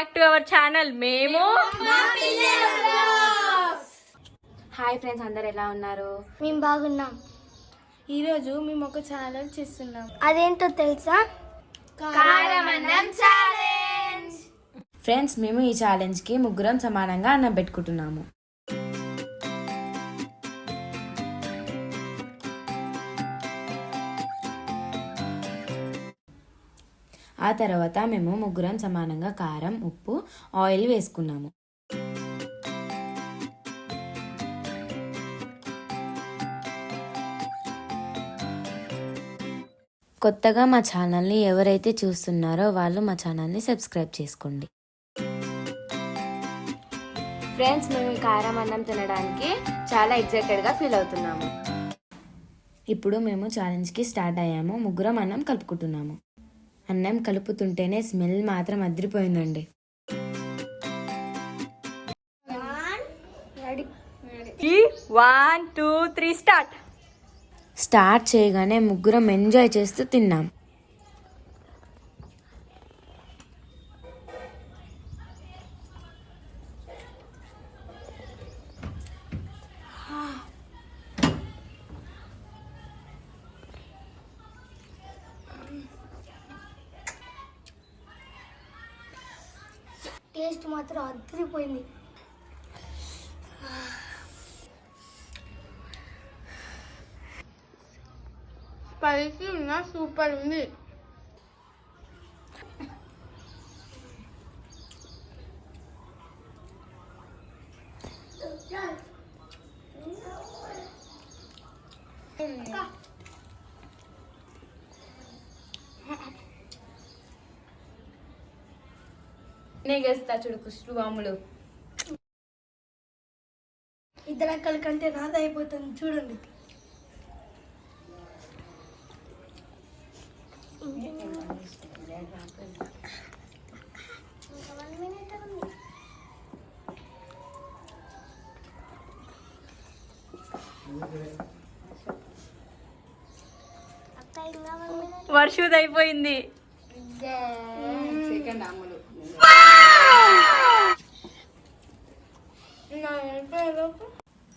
Back to our channel మేము hi friends, అందరు ఎలా ఉన్నారు? మేము బాగున్నాం. ఈరోజు మేము ఒక ఛాలెంజ్ చేస్తున్నాం. అదేంటో తెలుసా? కారమన్నం ఛాలెంజ్. ఫ్రెండ్స్, మేము ఈ ఛాలెంజ్కి ముగ్గురం సమానంగా అన్నం పెట్టుకుంటున్నాము. ఆ తర్వాత మేము ముగ్గురం సమానంగా కారం, ఉప్పు, ఆయిల్ వేసుకున్నాము. కొత్తగా మా ఛానల్ని ఎవరైతే చూస్తున్నారో వాళ్ళు మా ఛానల్ని సబ్స్క్రైబ్ చేసుకోండి. ఫ్రెండ్స్, మేము ఈ కారం అన్నం తినడానికి చాలా ఎక్సైటెడ్గా ఫీల్ అవుతున్నాము. ఇప్పుడు మేము ఛాలెంజ్కి స్టార్ట్ అయ్యాము. ముగ్గురం అన్నం కలుపుకుంటున్నాము. అన్నం కలుపుతుంటేనే స్మెల్ మాత్రం అదిరిపోయిందండి. 1 2 3 స్టార్ట్ చేయగానే ముగ్గురం ఎంజాయ్ చేస్తూ తిన్నాం. టేస్ట్ మాత్రం అదిరిపోయింది. స్పైసీ ఉన్నా సూపర్ ఉంది. నేగేస్తా చూడు కుష్టు బాములు. ఇద్దరు అక్కల కంటే నాది అయిపోతుంది చూడండి. వర్షుది అయిపోయింది.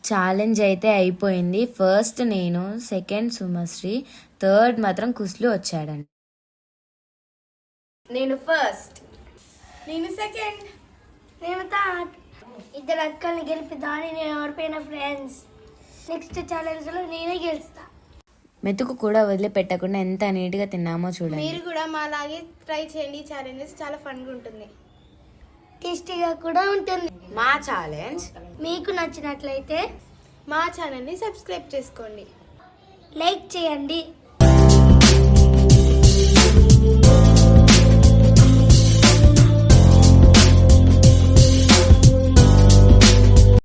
ఛాలెంజ్ అయితే అయిపోయింది. ఫస్ట్ నేను, సెకండ్ సుమశ్రీ, థర్డ్ మాత్రం కుస్లు వచ్చాడండి. నేను ఫస్ట్, నేను సెకండ్, నేను థర్డ్. ఇద్దరు అక్కల్ని గెలిపి దాని నేను ఎవరిపోయిన ఫ్రెండ్స్. నెక్స్ట్ ఛాలెంజ్ లో నేనే గెలుస్తా. మెతుకు కూడా వదిలిపెట్టకుండా ఎంత నీట్గా తిన్నామో చూడండి. మీరు కూడా మాలాగే ట్రై చేయండి. ఈ ఛాలెంజెస్ చాలా ఫన్గా ఉంటుంది, టేస్టీగా కూడా ఉంటుంది. మా ఛాలెంజ్ మీకు నచ్చినట్లయితే మా ఛానల్ని సబ్స్క్రైబ్ చేసుకోండి, లైక్ చేయండి.